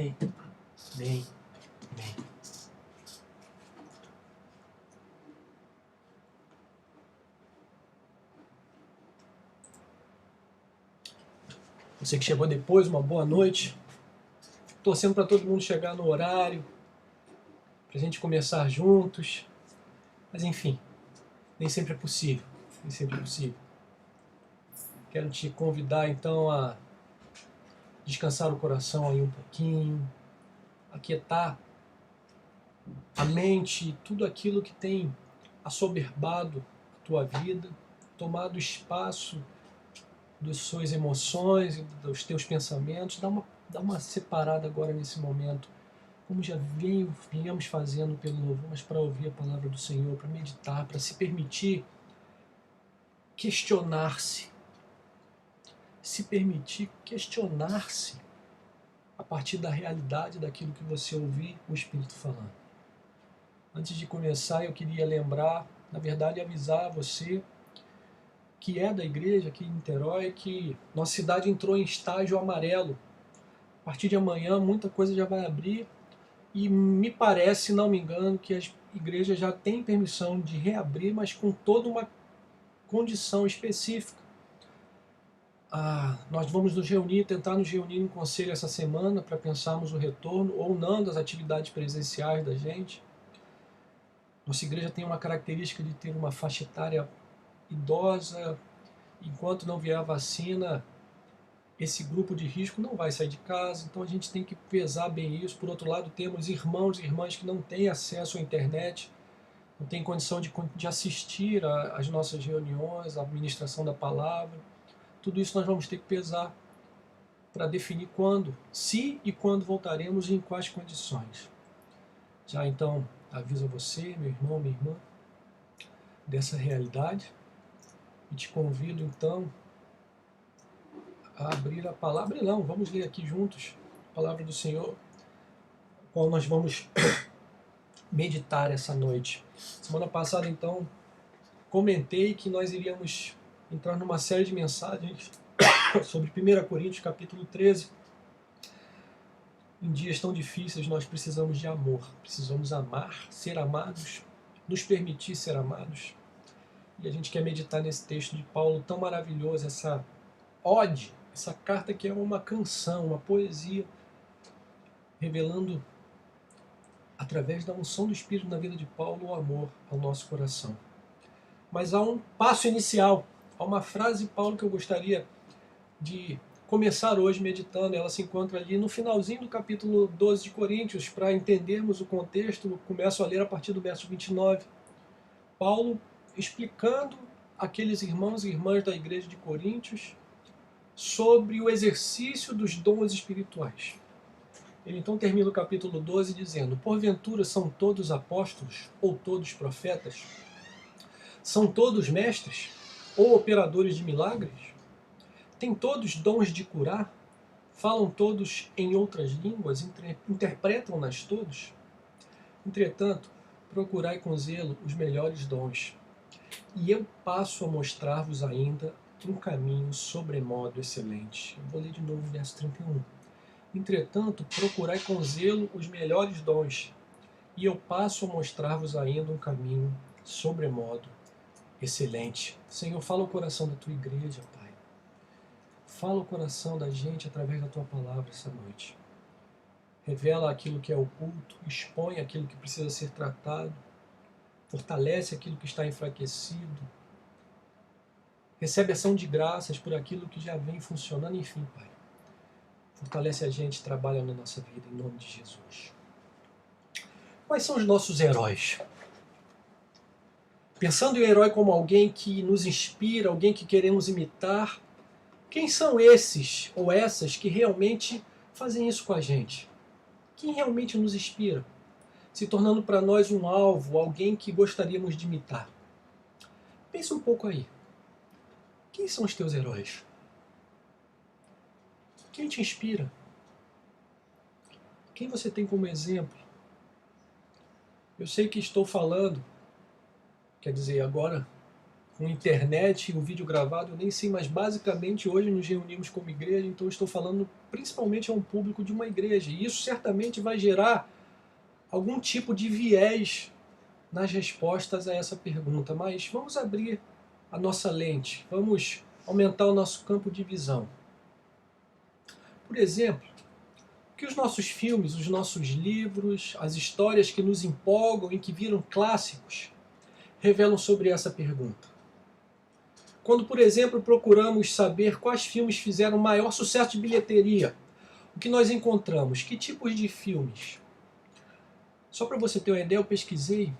Amém. Amém. Amém. Você que chegou depois, uma boa noite. Torcendo para todo mundo chegar no horário, para a gente começar juntos. Mas enfim, nem sempre é possível. Nem sempre é possível. Quero te convidar então a descansar o coração aí um pouquinho, aquietar a mente, tudo aquilo que tem assoberbado a tua vida, tomado espaço das suas emoções e dos teus pensamentos. Dá uma separada agora nesse momento, como já viemos fazendo pelo louvor, mas para ouvir a palavra do Senhor, para meditar, para se permitir questionar-se, se permitir questionar-se a partir da realidade daquilo que você ouvir o Espírito falando. Antes de começar, eu queria lembrar, na verdade avisar você que é da igreja aqui em Niterói, que nossa cidade entrou em estágio amarelo. A partir de amanhã muita coisa já vai abrir e me parece, se não me engano, que as igrejas já têm permissão de reabrir, mas com toda uma condição específica. Nós vamos tentar nos reunir em conselho essa semana para pensarmos o retorno ou não das atividades presenciais da gente. Nossa igreja tem uma característica de ter uma faixa etária idosa. Enquanto não vier a vacina, esse grupo de risco não vai sair de casa, então a gente tem que pesar bem isso. Por outro lado, temos irmãos e irmãs que não têm acesso à internet, não têm condição de assistir às nossas reuniões, à administração da palavra. Tudo isso nós vamos ter que pesar para definir quando, se e quando voltaremos e em quais condições. Já então, aviso a você, meu irmão, minha irmã, dessa realidade e te convido então a abrir a palavra. Não, vamos ler aqui juntos a palavra do Senhor, a qual nós vamos meditar essa noite. Semana passada, então, comentei que nós iríamos entrar numa série de mensagens sobre 1 Coríntios, capítulo 13. Em dias tão difíceis, nós precisamos de amor. Precisamos amar, ser amados, nos permitir ser amados. E a gente quer meditar nesse texto de Paulo tão maravilhoso, essa ode, essa carta que é uma canção, uma poesia, revelando, através da unção do Espírito na vida de Paulo, o amor ao nosso coração. Mas há um passo inicial, há uma frase de Paulo que eu gostaria de começar hoje meditando. Ela se encontra ali no finalzinho do capítulo 12 de Coríntios. Para entendermos o contexto, eu começo a ler a partir do verso 29. Paulo explicando àqueles irmãos e irmãs da igreja de Coríntios sobre o exercício dos dons espirituais. Ele então termina o capítulo 12 dizendo: porventura são todos apóstolos ou todos profetas? São todos mestres ou operadores de milagres? Têm todos dons de curar? Falam todos em outras línguas? Interpretam-nas todos? Entretanto, procurai com zelo os melhores dons. E eu passo a mostrar-vos ainda um caminho sobremodo excelente. Eu vou ler de novo o verso 31. Entretanto, procurai com zelo os melhores dons, e eu passo a mostrar-vos ainda um caminho sobremodo excelente. Senhor, fala o coração da tua igreja, Pai. Fala o coração da gente através da tua palavra essa noite. Revela aquilo que é oculto, expõe aquilo que precisa ser tratado, fortalece aquilo que está enfraquecido, recebe ação de graças por aquilo que já vem funcionando, enfim, Pai. Fortalece a gente, trabalha na nossa vida, em nome de Jesus. Quais são os nossos heróis? Pensando em herói como alguém que nos inspira, alguém que queremos imitar, quem são esses ou essas que realmente fazem isso com a gente? Quem realmente nos inspira? Se tornando para nós um alvo, alguém que gostaríamos de imitar. Pense um pouco aí. Quem são os teus heróis? Quem te inspira? Quem você tem como exemplo? Eu sei que estou falando, quer dizer, agora, com internet e o vídeo gravado, eu nem sei, mas basicamente hoje nos reunimos como igreja, então eu estou falando principalmente a um público de uma igreja. E isso certamente vai gerar algum tipo de viés nas respostas a essa pergunta. Mas vamos abrir a nossa lente, vamos aumentar o nosso campo de visão. Por exemplo, o que os nossos filmes, os nossos livros, as histórias que nos empolgam e que viram clássicos revelam sobre essa pergunta? Quando, por exemplo, procuramos saber quais filmes fizeram maior sucesso de bilheteria, o que nós encontramos? Que tipos de filmes? Só para você ter uma ideia, eu pesquisei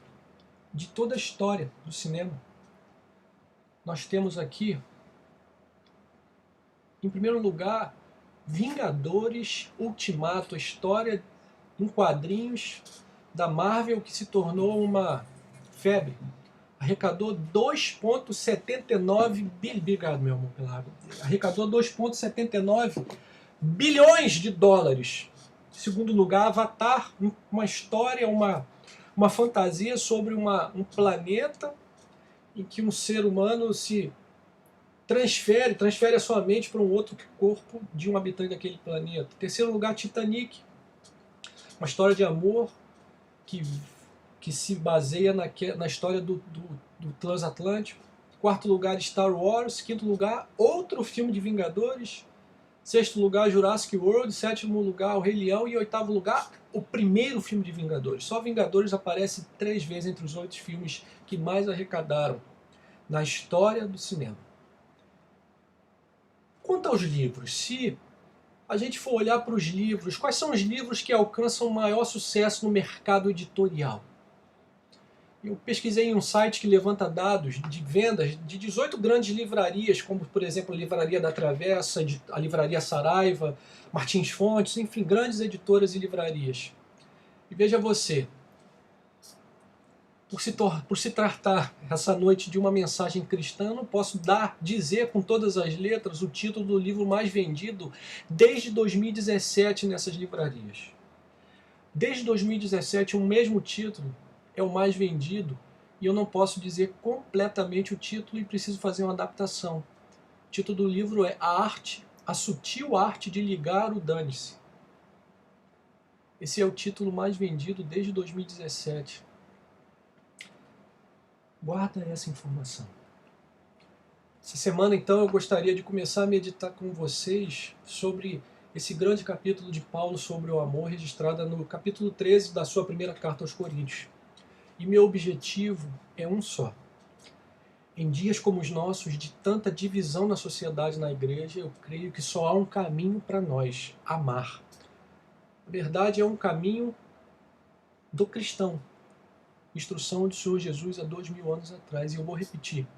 de toda a história do cinema. Nós temos aqui, em primeiro lugar, Vingadores Ultimato, a história em quadrinhos da Marvel que se tornou uma febre. Arrecadou 2,79 obrigado, meu amor, pela água. Arrecadou 2,79 bilhões de dólares. Em segundo lugar, Avatar, uma história, uma fantasia sobre um planeta em que um ser humano se transfere a sua mente para um outro corpo de um habitante daquele planeta. Em terceiro lugar, Titanic, uma história de amor que se baseia na história do transatlântico. Quarto lugar, Star Wars. Quinto lugar, outro filme de Vingadores. Sexto lugar, Jurassic World. Sétimo lugar, O Rei Leão. E oitavo lugar, o primeiro filme de Vingadores. Só Vingadores aparece 3 vezes entre os 8 filmes que mais arrecadaram na história do cinema. Quanto aos livros, se a gente for olhar para os livros, quais são os livros que alcançam maior sucesso no mercado editorial? Eu pesquisei em um site que levanta dados de vendas de 18 grandes livrarias, como, por exemplo, a Livraria da Travessa, a Livraria Saraiva, Martins Fontes, enfim, grandes editoras e livrarias. E veja você, por se tratar essa noite de uma mensagem cristã, eu não posso dizer com todas as letras o título do livro mais vendido desde 2017 nessas livrarias. Desde 2017, o mesmo título é o mais vendido e eu não posso dizer completamente o título e preciso fazer uma adaptação. O título do livro é A Sutil Arte de Ligar o Dane-se. Esse é o título mais vendido desde 2017. Guarda essa informação. Essa semana, então, eu gostaria de começar a meditar com vocês sobre esse grande capítulo de Paulo sobre o amor, registrado no capítulo 13 da sua primeira carta aos Coríntios. E meu objetivo é um só. Em dias como os nossos, de tanta divisão na sociedade e na igreja, eu creio que só há um caminho para nós: amar. Na verdade, é um caminho do cristão. Instrução do Senhor Jesus há 2000 anos atrás. E eu vou repetir.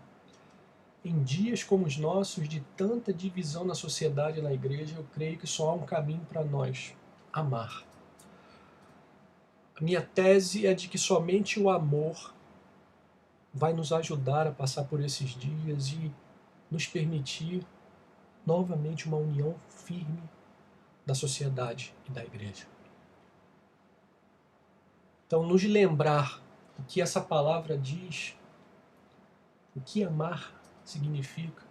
Em dias como os nossos, de tanta divisão na sociedade e na igreja, eu creio que só há um caminho para nós: amar. A minha tese é de que somente o amor vai nos ajudar a passar por esses dias e nos permitir novamente uma união firme da sociedade e da igreja. Então, nos lembrar o que essa palavra diz, o que amar significa,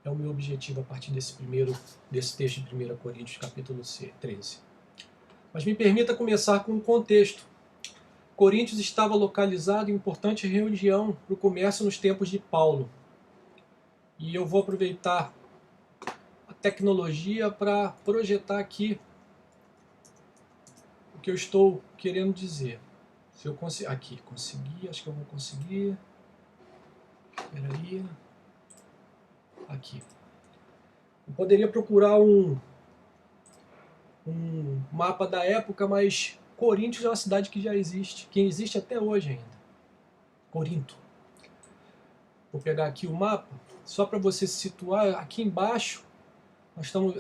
é o meu objetivo a partir desse texto de 1 Coríntios, capítulo 13. Mas me permita começar com um contexto. Coríntios estava localizado em importante região para o comércio nos tempos de Paulo. E eu vou aproveitar a tecnologia para projetar aqui o que eu estou querendo dizer. Se eu conseguir, aqui, consegui, acho que eu vou conseguir. Espera aí. Aqui. Eu poderia procurar um mapa da época, mas Coríntios é uma cidade que já existe, que existe até hoje ainda. Corinto. Vou pegar aqui o mapa, só para você se situar. Aqui embaixo,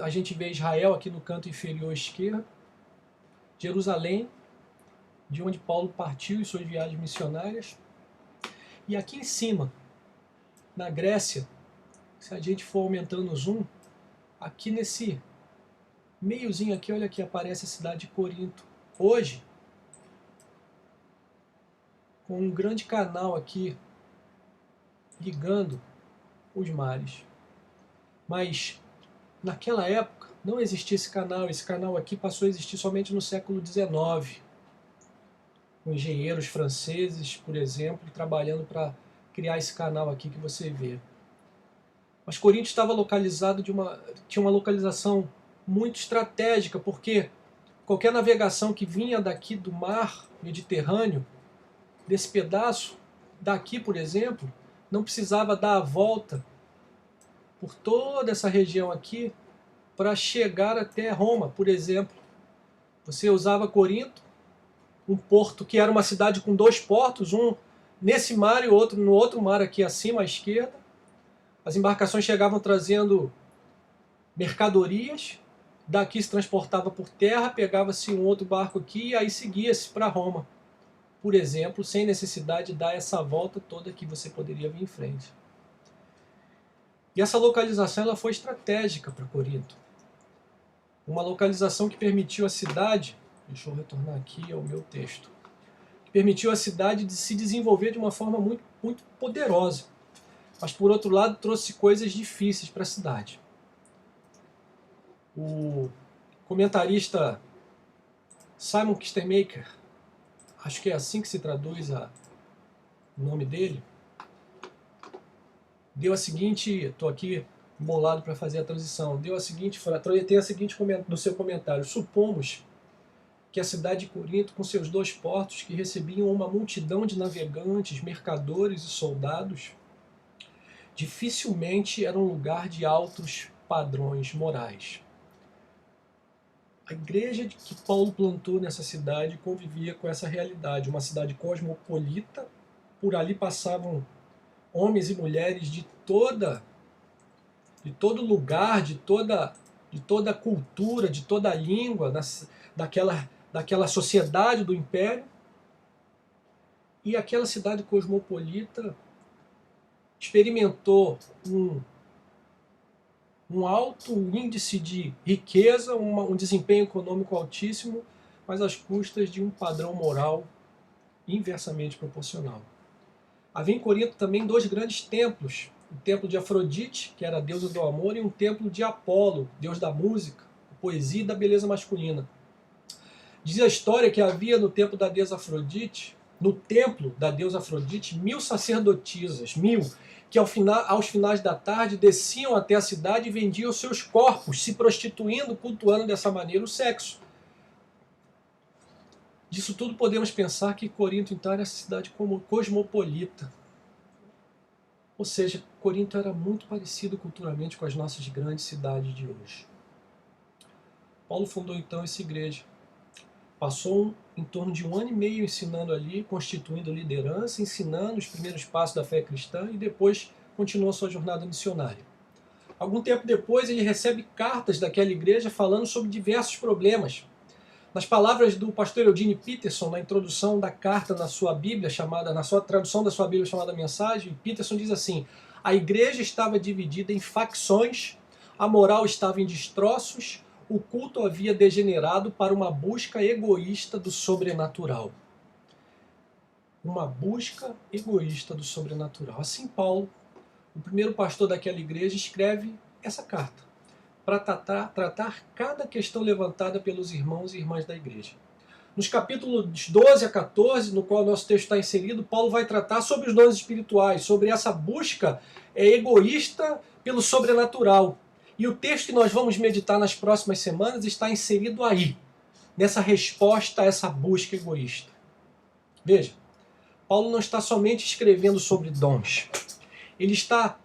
a gente vê Israel aqui no canto inferior esquerdo, Jerusalém, de onde Paulo partiu em suas viagens missionárias. E aqui em cima, na Grécia, se a gente for aumentando o zoom, aqui nesse meiozinho aqui, olha aqui, aparece a cidade de Corinto. Hoje, com um grande canal aqui ligando os mares. Mas naquela época não existia esse canal aqui passou a existir somente no século XIX, com engenheiros franceses, por exemplo, trabalhando para criar esse canal aqui que você vê. Mas Corinto estava localizado tinha uma localização muito estratégica, porque qualquer navegação que vinha daqui do mar Mediterrâneo, desse pedaço, daqui, por exemplo, não precisava dar a volta por toda essa região aqui para chegar até Roma, por exemplo. Você usava Corinto, um porto que era uma cidade com dois portos, um nesse mar e outro no outro mar aqui acima à esquerda. As embarcações chegavam trazendo mercadorias, daqui se transportava por terra, pegava-se um outro barco aqui e aí seguia-se para Roma, por exemplo, sem necessidade de dar essa volta toda que você poderia vir em frente. E essa localização ela foi estratégica para Corinto. Uma localização que permitiu à cidade, deixa eu retornar aqui ao meu texto, que permitiu à cidade de se desenvolver de uma forma muito, muito poderosa. Mas, por outro lado, trouxe coisas difíceis para a cidade. O comentarista Simon Kistemaker, acho que é assim que se traduz o nome dele, deu a seguinte, estou aqui bolado para fazer a transição, tem a seguinte no seu comentário: supomos que a cidade de Corinto, com seus dois portos que recebiam uma multidão de navegantes, mercadores e soldados, dificilmente era um lugar de altos padrões morais. A igreja que Paulo plantou nessa cidade convivia com essa realidade, uma cidade cosmopolita, por ali passavam homens e mulheres de todo lugar, de toda cultura, de toda língua, daquela sociedade do império. E aquela cidade cosmopolita experimentou um alto índice de riqueza, um desempenho econômico altíssimo, mas às custas de um padrão moral inversamente proporcional. Havia em Corinto também dois grandes templos, o templo de Afrodite, que era a deusa do amor, e um templo de Apolo, deus da música, da poesia e da beleza masculina. Diz a história que havia no templo da deusa Afrodite, 1000 sacerdotisas, que aos finais da tarde desciam até a cidade e vendiam seus corpos, se prostituindo, cultuando dessa maneira o sexo. Disso tudo podemos pensar que Corinto então era essa cidade cosmopolita. Ou seja, Corinto era muito parecido culturalmente com as nossas grandes cidades de hoje. Paulo fundou então essa igreja. Passou em torno de 1 ano e meio ensinando ali, constituindo liderança, ensinando os primeiros passos da fé cristã e depois continuou sua jornada missionária. Algum tempo depois ele recebe cartas daquela igreja falando sobre diversos problemas. Nas palavras do pastor Eugene Peterson, na introdução da carta na sua Bíblia, na sua tradução da sua Bíblia chamada Mensagem, Peterson diz assim: a igreja estava dividida em facções, a moral estava em destroços, o culto havia degenerado para uma busca egoísta do sobrenatural. Uma busca egoísta do sobrenatural. Assim, Paulo, o primeiro pastor daquela igreja, escreve essa carta para tratar cada questão levantada pelos irmãos e irmãs da igreja. Nos capítulos 12 a 14, no qual o nosso texto está inserido, Paulo vai tratar sobre os dons espirituais, sobre essa busca egoísta pelo sobrenatural. E o texto que nós vamos meditar nas próximas semanas está inserido aí, nessa resposta a essa busca egoísta. Veja, Paulo não está somente escrevendo sobre dons. Ele está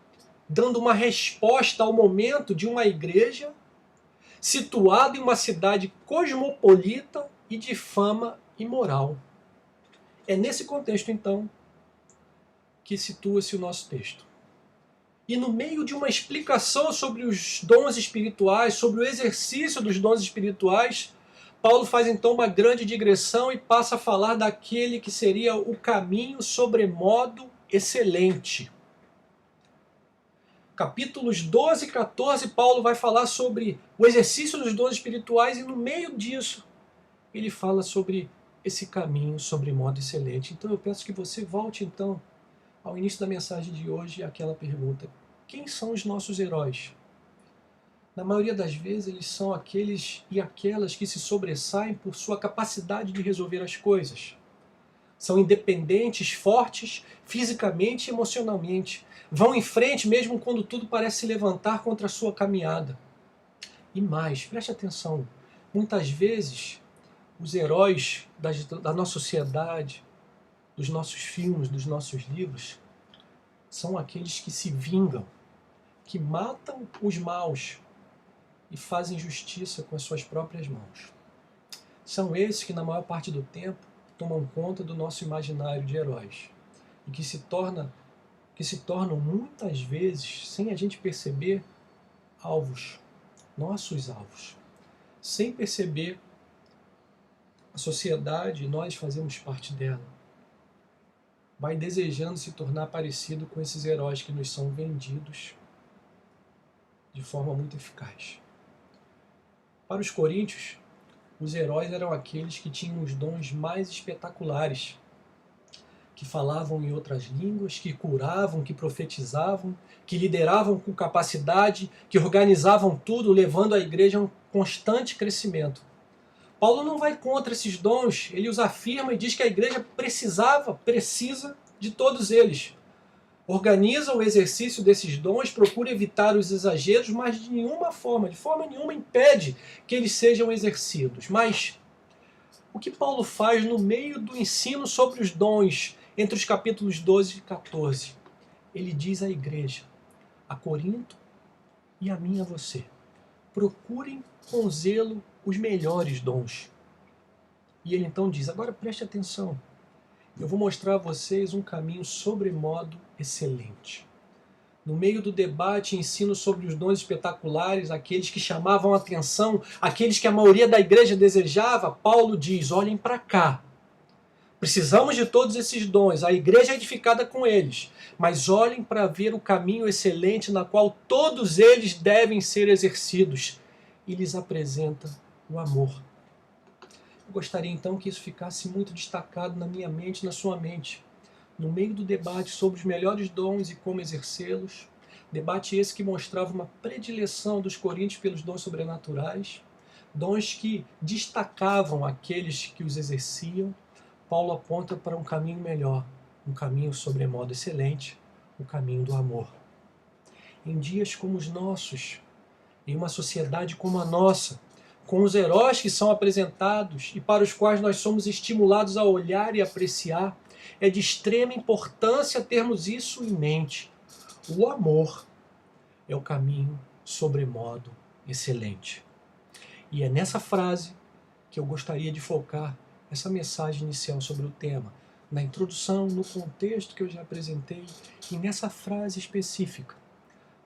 dando uma resposta ao momento de uma igreja situada em uma cidade cosmopolita e de fama imoral. É nesse contexto, então, que situa-se o nosso texto. E no meio de uma explicação sobre os dons espirituais, sobre o exercício dos dons espirituais, Paulo faz então uma grande digressão e passa a falar daquele que seria o caminho sobremodo excelente. Capítulos 12 e 14, Paulo vai falar sobre o exercício dos dons espirituais e no meio disso ele fala sobre esse caminho sobremodo excelente. Então eu peço que você volte então ao início da mensagem de hoje, aquela pergunta: quem são os nossos heróis? Na maioria das vezes, eles são aqueles e aquelas que se sobressaem por sua capacidade de resolver as coisas. São independentes, fortes, fisicamente e emocionalmente. Vão em frente mesmo quando tudo parece se levantar contra a sua caminhada. E mais, preste atenção, muitas vezes os heróis da nossa sociedade, dos nossos filmes, dos nossos livros, são aqueles que se vingam, que matam os maus e fazem justiça com as suas próprias mãos. São esses que, na maior parte do tempo, tomam conta do nosso imaginário de heróis e que se tornam muitas vezes, sem a gente perceber, alvos, nossos alvos. Sem perceber, a sociedade, nós fazemos parte dela, vai desejando se tornar parecido com esses heróis que nos são vendidos de forma muito eficaz. Para os coríntios, os heróis eram aqueles que tinham os dons mais espetaculares, que falavam em outras línguas, que curavam, que profetizavam, que lideravam com capacidade, que organizavam tudo, levando a igreja a um constante crescimento. Paulo não vai contra esses dons, ele os afirma e diz que a igreja precisa de todos eles. Organiza o exercício desses dons, procura evitar os exageros, mas de forma nenhuma impede que eles sejam exercidos. Mas o que Paulo faz no meio do ensino sobre os dons, entre os capítulos 12 e 14? Ele diz à igreja, a Corinto e a mim e a você, procurem com zelo os melhores dons. E ele então diz, agora preste atenção, eu vou mostrar a vocês um caminho sobremodo excelente. No meio do debate e ensino sobre os dons espetaculares, aqueles que chamavam a atenção, aqueles que a maioria da igreja desejava, Paulo diz, olhem para cá. Precisamos de todos esses dons, a igreja é edificada com eles, mas olhem para ver o caminho excelente na qual todos eles devem ser exercidos. E lhes apresenta o amor. Eu gostaria então que isso ficasse muito destacado na minha mente, na sua mente. No meio do debate sobre os melhores dons e como exercê-los, debate esse que mostrava uma predileção dos coríntios pelos dons sobrenaturais, dons que destacavam aqueles que os exerciam, Paulo aponta para um caminho melhor, um caminho sobremodo excelente, o caminho do amor. Em dias como os nossos, em uma sociedade como a nossa, com os heróis que são apresentados e para os quais nós somos estimulados a olhar e apreciar, é de extrema importância termos isso em mente. O amor é o caminho sobremodo excelente. E é nessa frase que eu gostaria de focar essa mensagem inicial sobre o tema, na introdução, no contexto que eu já apresentei e nessa frase específica.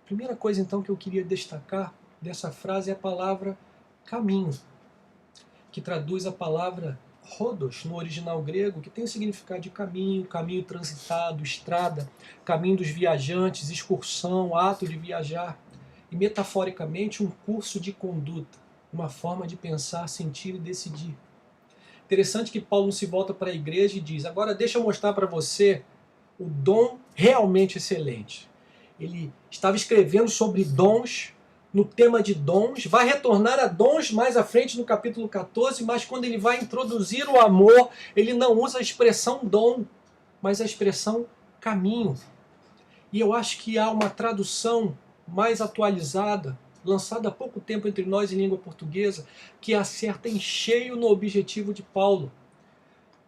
A primeira coisa então que eu queria destacar dessa frase é a palavra caminho, que traduz a palavra rodos no original grego, que tem o significado de caminho, caminho transitado, estrada, caminho dos viajantes, excursão, ato de viajar, e metaforicamente um curso de conduta, uma forma de pensar, sentir e decidir. Interessante que Paulo não se volta para a igreja e diz, agora deixa eu mostrar para você o dom realmente excelente. Ele estava escrevendo sobre dons, no tema de dons, vai retornar a dons mais à frente no capítulo 14, mas quando ele vai introduzir o amor, ele não usa a expressão dom, mas a expressão caminho. E eu acho que há uma tradução mais atualizada, lançada há pouco tempo entre nós em língua portuguesa, que acerta em cheio no objetivo de Paulo,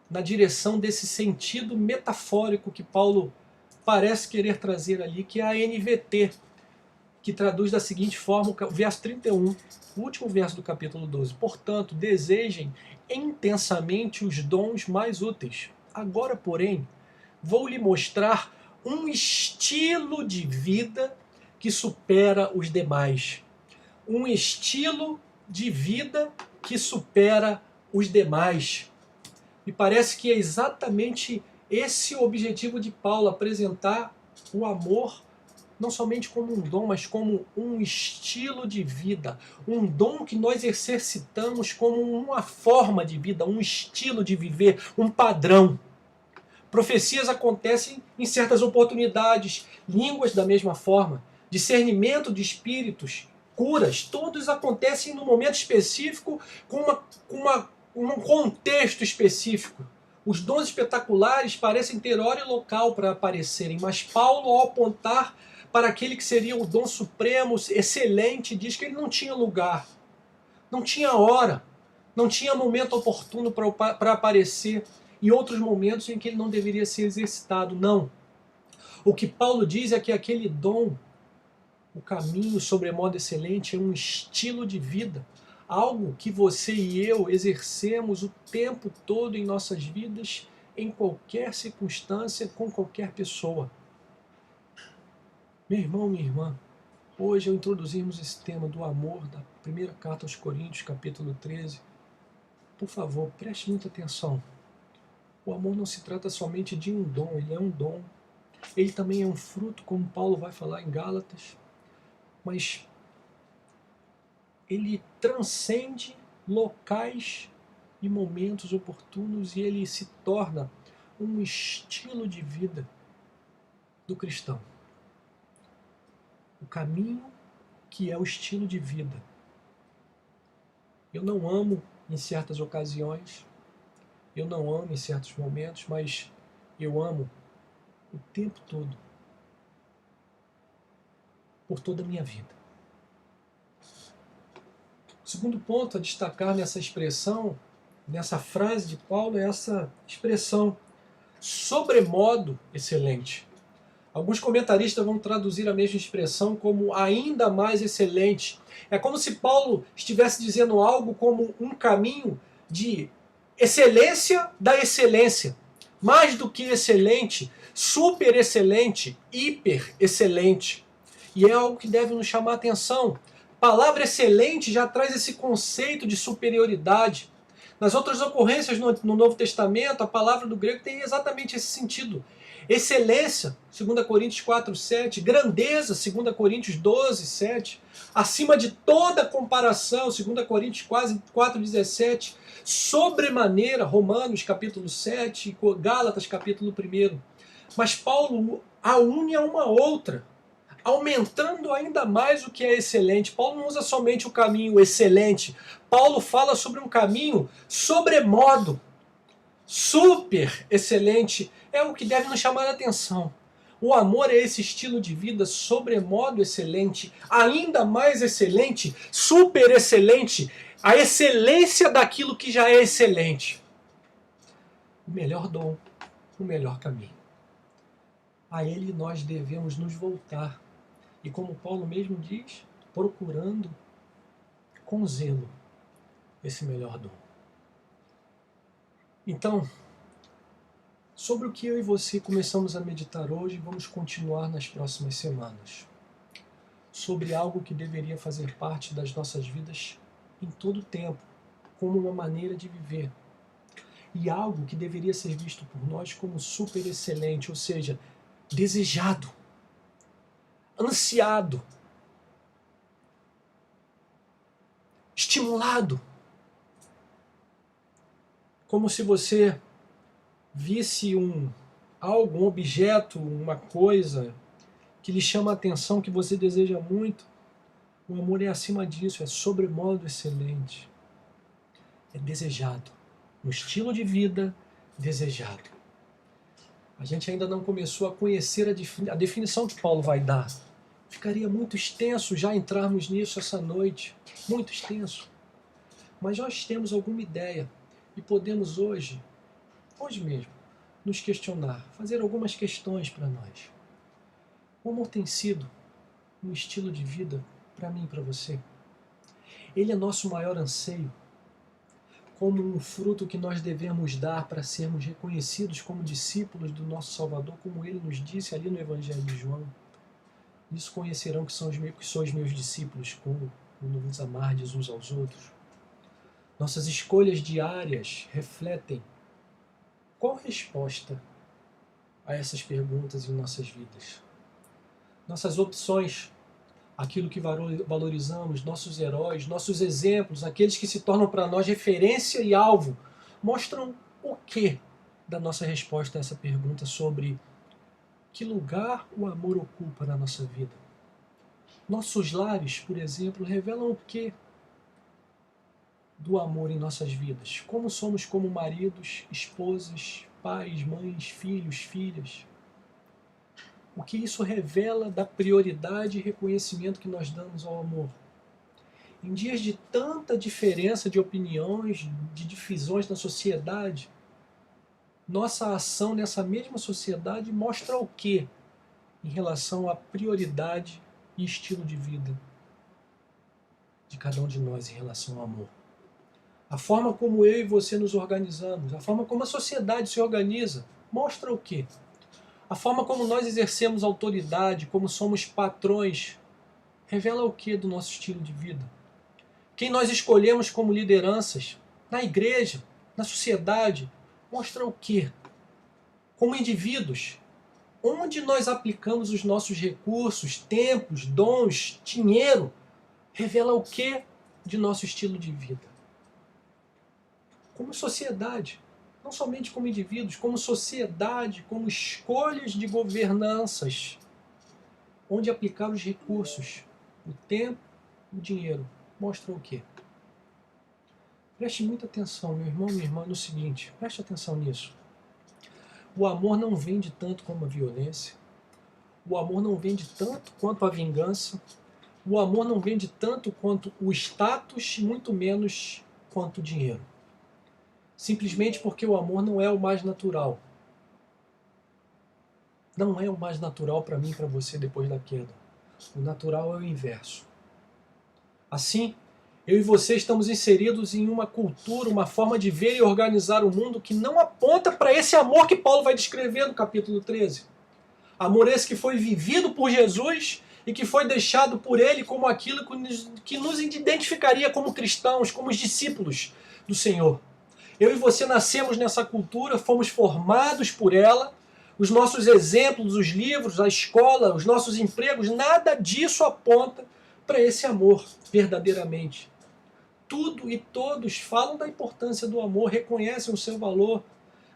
na direção desse sentido metafórico que Paulo parece querer trazer ali, que é a NVT, que traduz da seguinte forma, o verso 31, o último verso do capítulo 12. Portanto, desejem intensamente os dons mais úteis. Agora, porém, vou lhe mostrar um estilo de vida que supera os demais. Um estilo de vida que supera os demais. Me parece que é exatamente esse o objetivo de Paulo, apresentar o amor não somente como um dom, mas como um estilo de vida. Um dom que nós exercitamos como uma forma de vida, um estilo de viver, um padrão. Profecias acontecem em certas oportunidades, línguas da mesma forma, discernimento de espíritos, curas, todos acontecem num momento específico, um contexto específico. Os dons espetaculares parecem ter hora e local para aparecerem, mas Paulo, ao apontar para aquele que seria o dom supremo, excelente, diz que ele não tinha lugar, não tinha hora, não tinha momento oportuno para aparecer, e outros momentos em que ele não deveria ser exercitado. Não. O que Paulo diz é que aquele dom, o caminho sobremodo excelente, é um estilo de vida, algo que você e eu exercemos o tempo todo em nossas vidas, em qualquer circunstância, com qualquer pessoa. Meu irmão, minha irmã, hoje, ao introduzirmos esse tema do amor, da primeira carta aos Coríntios, capítulo 13, por favor, preste muita atenção. O amor não se trata somente de um dom, ele é um dom. Ele também é um fruto, como Paulo vai falar em Gálatas, mas ele transcende locais e momentos oportunos e ele se torna um estilo de vida do cristão. O caminho que é o estilo de vida. Eu não amo em certas ocasiões, eu não amo em certos momentos, mas eu amo o tempo todo, por toda a minha vida. O segundo ponto a destacar nessa expressão, nessa frase de Paulo, é essa expressão sobremodo excelente. Alguns comentaristas vão traduzir a mesma expressão como ainda mais excelente. É como se Paulo estivesse dizendo algo como um caminho de excelência da excelência. Mais do que excelente, super excelente, hiper excelente. E é algo que deve nos chamar a atenção. A palavra excelente já traz esse conceito de superioridade. Nas outras ocorrências no Novo Testamento, a palavra do grego tem exatamente esse sentido. Excelência, 2 Coríntios 4:7, grandeza, 2 Coríntios 12:7, acima de toda comparação, 2 Coríntios 4:17, sobremaneira, Romanos capítulo 7, Gálatas capítulo 1. Mas Paulo a une a uma outra, aumentando ainda mais o que é excelente. Paulo não usa somente o caminho excelente, Paulo fala sobre um caminho sobremodo, super excelente. É o que deve nos chamar a atenção. O amor é esse estilo de vida sobremodo excelente, ainda mais excelente, super excelente, a excelência daquilo que já é excelente. O melhor dom, o melhor caminho. A ele nós devemos nos voltar. E como Paulo mesmo diz, procurando com zelo esse melhor dom. Então, sobre o que eu e você começamos a meditar hoje, vamos continuar nas próximas semanas. Sobre algo que deveria fazer parte das nossas vidas em todo o tempo, como uma maneira de viver. E algo que deveria ser visto por nós como super excelente, ou seja, desejado, ansiado, estimulado. Como se você visse um objeto, uma coisa que lhe chama a atenção, que você deseja muito. O amor é acima disso, é sobremodo excelente. É desejado. Um estilo de vida desejado. A gente ainda não começou a conhecer a definição que Paulo vai dar. Ficaria muito extenso já entrarmos nisso essa noite. Muito extenso. Mas nós temos alguma ideia e podemos hoje mesmo, nos questionar, fazer algumas questões para nós. O amor tem sido um estilo de vida para mim e para você. Ele é nosso maior anseio, como um fruto que nós devemos dar para sermos reconhecidos como discípulos do nosso Salvador, como ele nos disse ali no Evangelho de João. Isso conhecerão que sois meus discípulos, quando nos amardes uns aos outros. Nossas escolhas diárias refletem qual resposta a essas perguntas em nossas vidas. Nossas opções, aquilo que valorizamos, nossos heróis, nossos exemplos, aqueles que se tornam para nós referência e alvo, mostram o quê da nossa resposta a essa pergunta sobre que lugar o amor ocupa na nossa vida. Nossos lares, por exemplo, revelam o que do amor em nossas vidas? Como somos como maridos, esposas, pais, mães, filhos, filhas? O que isso revela da prioridade e reconhecimento que nós damos ao amor? Em dias de tanta diferença de opiniões, de divisões na sociedade, nossa ação nessa mesma sociedade mostra o quê em relação à prioridade e estilo de vida de cada um de nós em relação ao amor? A forma como eu e você nos organizamos, a forma como a sociedade se organiza, mostra o quê? A forma como nós exercemos autoridade, como somos patrões, revela o quê do nosso estilo de vida? Quem nós escolhemos como lideranças, na igreja, na sociedade, mostra o quê? Como indivíduos, onde nós aplicamos os nossos recursos, tempos, dons, dinheiro, revela o quê de nosso estilo de vida? Como sociedade, não somente como indivíduos, como sociedade, como escolhas de governanças, onde aplicar os recursos, o tempo, o dinheiro, mostra o quê? Preste muita atenção, meu irmão, minha irmã, no seguinte, preste atenção nisso. O amor não vende tanto como a violência, o amor não vende tanto quanto a vingança, o amor não vende tanto quanto o status, muito menos quanto o dinheiro. Simplesmente porque o amor não é o mais natural. Não é o mais natural para mim e para você depois da queda. O natural é o inverso. Assim, eu e você estamos inseridos em uma cultura, uma forma de ver e organizar o mundo que não aponta para esse amor que Paulo vai descrever no capítulo 13. Amor esse que foi vivido por Jesus e que foi deixado por ele como aquilo que nos identificaria como cristãos, como os discípulos do Senhor. Eu e você nascemos nessa cultura, fomos formados por ela, os nossos exemplos, os livros, a escola, os nossos empregos, nada disso aponta para esse amor verdadeiramente. Tudo e todos falam da importância do amor, reconhecem o seu valor,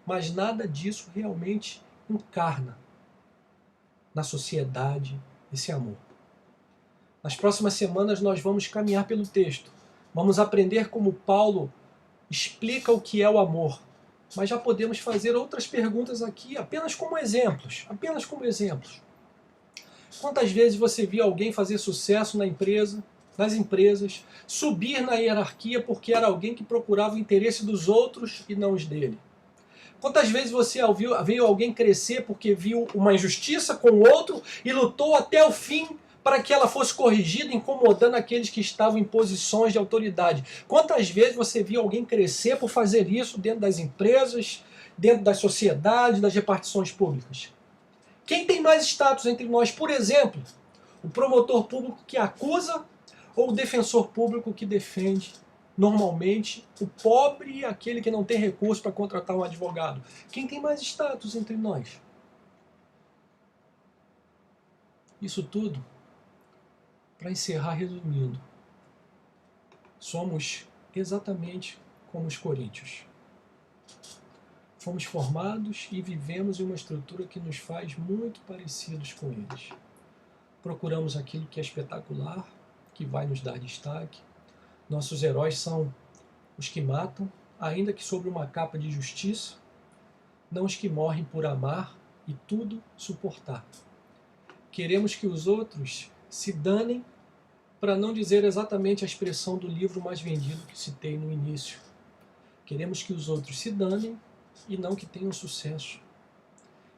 mas nada disso realmente encarna na sociedade esse amor. Nas próximas semanas nós vamos caminhar pelo texto. Vamos aprender como Paulo explica o que é o amor. Mas já podemos fazer outras perguntas aqui, apenas como exemplos. Apenas como exemplos. Quantas vezes você viu alguém fazer sucesso na empresa, nas empresas, subir na hierarquia porque era alguém que procurava o interesse dos outros e não os dele? Quantas vezes você viu alguém crescer porque viu uma injustiça com o outro e lutou até o fim para que ela fosse corrigida, incomodando aqueles que estavam em posições de autoridade? Quantas vezes você viu alguém crescer por fazer isso dentro das empresas, dentro das sociedades, das repartições públicas? Quem tem mais status entre nós, por exemplo? O promotor público que acusa ou o defensor público que defende, normalmente, o pobre e aquele que não tem recurso para contratar um advogado? Quem tem mais status entre nós? Isso tudo, para encerrar resumindo, somos exatamente como os coríntios. Fomos formados e vivemos em uma estrutura que nos faz muito parecidos com eles. Procuramos aquilo que é espetacular, que vai nos dar destaque. Nossos heróis são os que matam, ainda que sobre uma capa de justiça, não os que morrem por amar e tudo suportar. Queremos que os outros se danem, para não dizer exatamente a expressão do livro mais vendido que citei no início. Queremos que os outros se danem e não que tenham sucesso.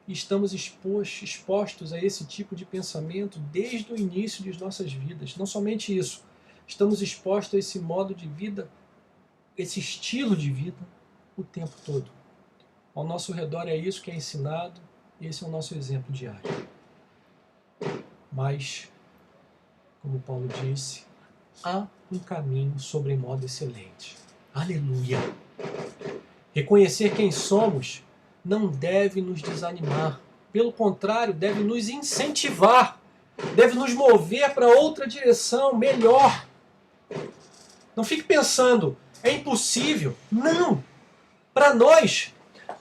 E estamos expostos a esse tipo de pensamento desde o início de nossas vidas. Não somente isso, estamos expostos a esse modo de vida, esse estilo de vida, o tempo todo. Ao nosso redor é isso que é ensinado, esse é o nosso exemplo diário. Mas, como Paulo disse, há um caminho sobremodo excelente. Aleluia! Reconhecer quem somos não deve nos desanimar. Pelo contrário, deve nos incentivar. Deve nos mover para outra direção, melhor. Não fique pensando, é impossível. Não! Para nós,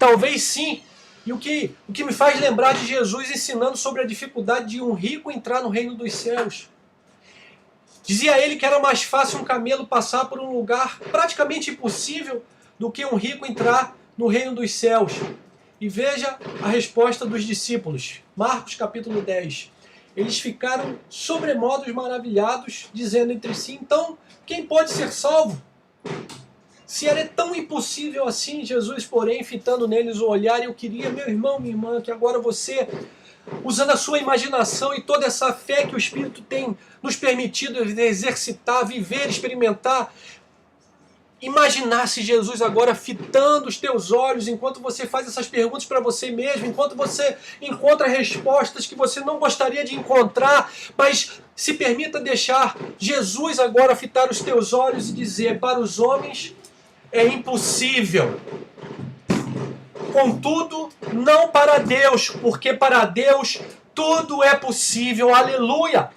Talvez sim. E o que me faz lembrar de Jesus ensinando sobre a dificuldade de um rico entrar no reino dos céus. Dizia ele que era mais fácil um camelo passar por um lugar praticamente impossível do que um rico entrar no reino dos céus. E veja a resposta dos discípulos. Marcos capítulo 10. Eles ficaram sobremodos maravilhados, dizendo entre si, então, quem pode ser salvo? Se era tão impossível assim, Jesus, porém, fitando neles o olhar, eu queria, meu irmão, minha irmã, que agora você, usando a sua imaginação e toda essa fé que o Espírito tem nos permitido exercitar, viver, experimentar, imaginasse Jesus agora fitando os teus olhos enquanto você faz essas perguntas para você mesmo, enquanto você encontra respostas que você não gostaria de encontrar, mas se permita deixar Jesus agora fitar os teus olhos e dizer, para os homens é impossível. Contudo, não para Deus, porque para Deus tudo é possível. Aleluia!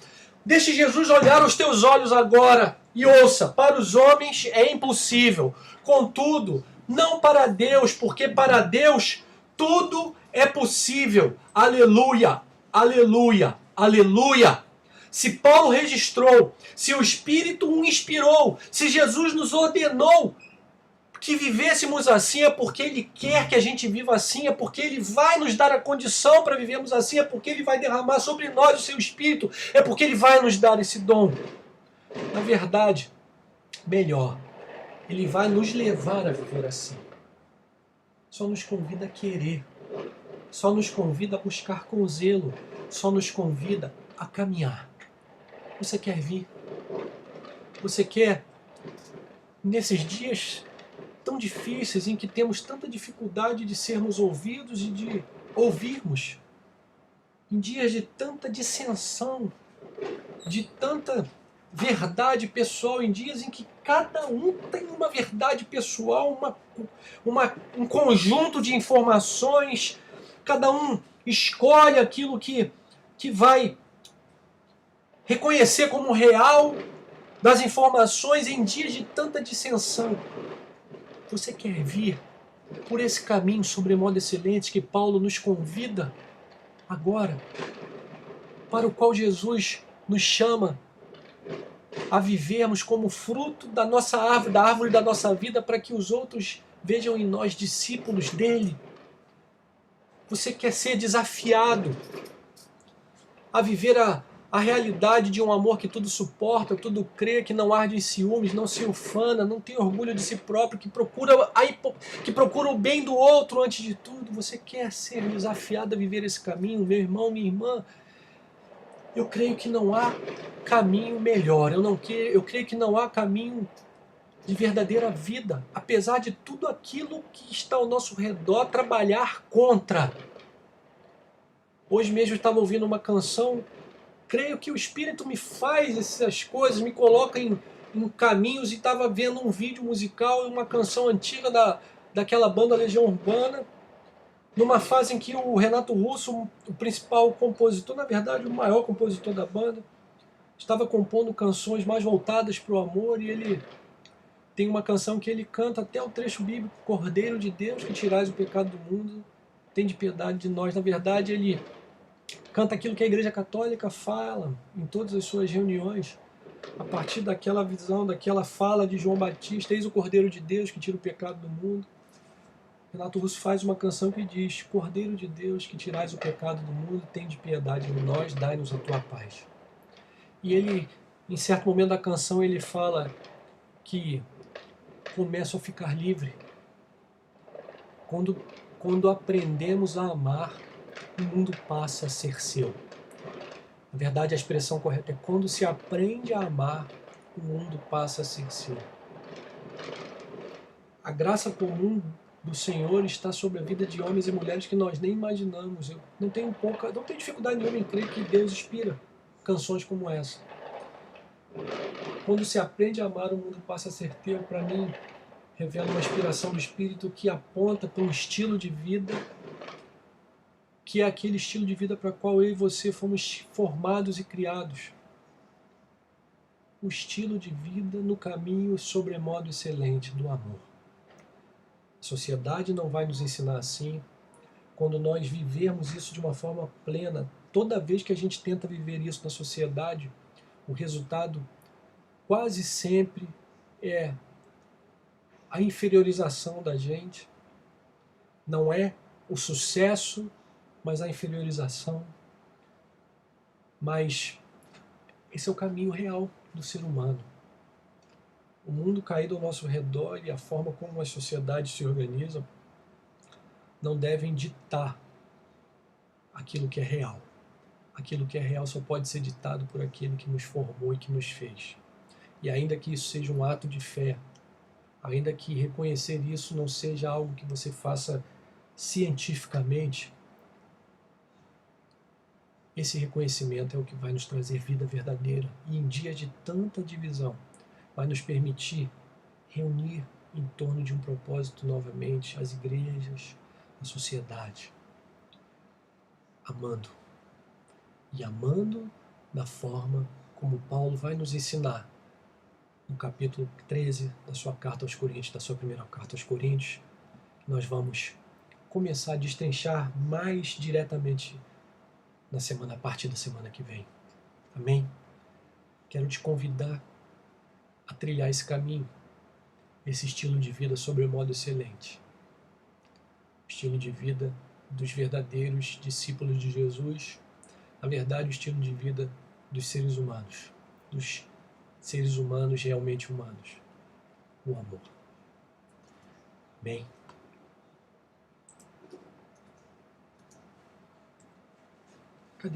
Deixe Jesus olhar os teus olhos agora e ouça, para os homens é impossível. Contudo, não para Deus, porque para Deus tudo é possível. Aleluia! Aleluia! Aleluia! Se Paulo registrou, se o Espírito o inspirou, se Jesus nos ordenou que vivêssemos assim, é porque Ele quer que a gente viva assim, é porque Ele vai nos dar a condição para vivermos assim, é porque Ele vai derramar sobre nós o seu Espírito, é porque Ele vai nos dar esse dom. Na verdade, melhor, Ele vai nos levar a viver assim. Só nos convida a querer, só nos convida a buscar com zelo, só nos convida a caminhar. Você quer vir? Você quer, nesses dias tão difíceis, em que temos tanta dificuldade de sermos ouvidos e de ouvirmos, em dias de tanta dissensão, de tanta verdade pessoal, em dias em que cada um tem uma verdade pessoal, um conjunto de informações, cada um escolhe aquilo que vai reconhecer como real das informações, em dias de tanta dissensão. Você quer vir por esse caminho sobremodo excelente que Paulo nos convida agora, para o qual Jesus nos chama a vivermos como fruto da nossa árvore, da árvore da nossa vida, para que os outros vejam em nós discípulos dele? Você quer ser desafiado a viver a realidade de um amor que tudo suporta, tudo crê, que não arde em ciúmes, não se ufana, não tem orgulho de si próprio, que procura o bem do outro antes de tudo? Você quer ser desafiado a viver esse caminho, meu irmão, minha irmã? Eu creio que não há caminho melhor, eu creio que não há caminho de verdadeira vida, apesar de tudo aquilo que está ao nosso redor trabalhar contra. Hoje mesmo eu estava ouvindo uma canção. Creio que o Espírito me faz essas coisas, me coloca em caminhos, e estava vendo um vídeo musical, uma canção antiga daquela banda Legião Urbana, numa fase em que o Renato Russo, o principal compositor, na verdade o maior compositor da banda, estava compondo canções mais voltadas para o amor, e ele tem uma canção que ele canta até o trecho bíblico, Cordeiro de Deus, que tirais o pecado do mundo, tem de piedade de nós. Na verdade, ele canta aquilo que a Igreja Católica fala em todas as suas reuniões, a partir daquela visão, daquela fala de João Batista, eis o Cordeiro de Deus que tira o pecado do mundo. Renato Russo faz uma canção que diz, Cordeiro de Deus que tirais o pecado do mundo, tem de piedade de nós, dai-nos a tua paz. E ele, em certo momento da canção, ele fala que começa a ficar livre quando aprendemos a amar, o mundo passa a ser seu. Na verdade, a expressão correta é quando se aprende a amar, o mundo passa a ser seu. A graça comum do Senhor está sobre a vida de homens e mulheres que nós nem imaginamos. Eu não tenho dificuldade nenhuma em crer que Deus inspira canções como essa. Quando se aprende a amar, o mundo passa a ser teu. Para mim, revela uma inspiração do Espírito que aponta para um estilo de vida, que é aquele estilo de vida para o qual eu e você fomos formados e criados. O estilo de vida no caminho sobremodo excelente do amor. A sociedade não vai nos ensinar assim. Quando nós vivermos isso de uma forma plena, toda vez que a gente tenta viver isso na sociedade, o resultado quase sempre é a inferiorização da gente. Não é o sucesso, mas a inferiorização. Mas esse é o caminho real do ser humano. O mundo caído ao nosso redor e a forma como as sociedades se organizam não devem ditar aquilo que é real. Aquilo que é real só pode ser ditado por aquele que nos formou e que nos fez. E ainda que isso seja um ato de fé, ainda que reconhecer isso não seja algo que você faça cientificamente, esse reconhecimento é o que vai nos trazer vida verdadeira. E em dias de tanta divisão, vai nos permitir reunir em torno de um propósito novamente as igrejas, a sociedade, amando. E amando da forma como Paulo vai nos ensinar no capítulo 13 da sua carta aos Coríntios, da sua primeira carta aos Coríntios, nós vamos começar a destrinchar mais diretamente a partir da semana que vem. Amém? Quero te convidar a trilhar esse caminho, esse estilo de vida sobre modo excelente. Estilo de vida dos verdadeiros discípulos de Jesus, na verdade o estilo de vida dos seres humanos realmente humanos, o amor. Bem,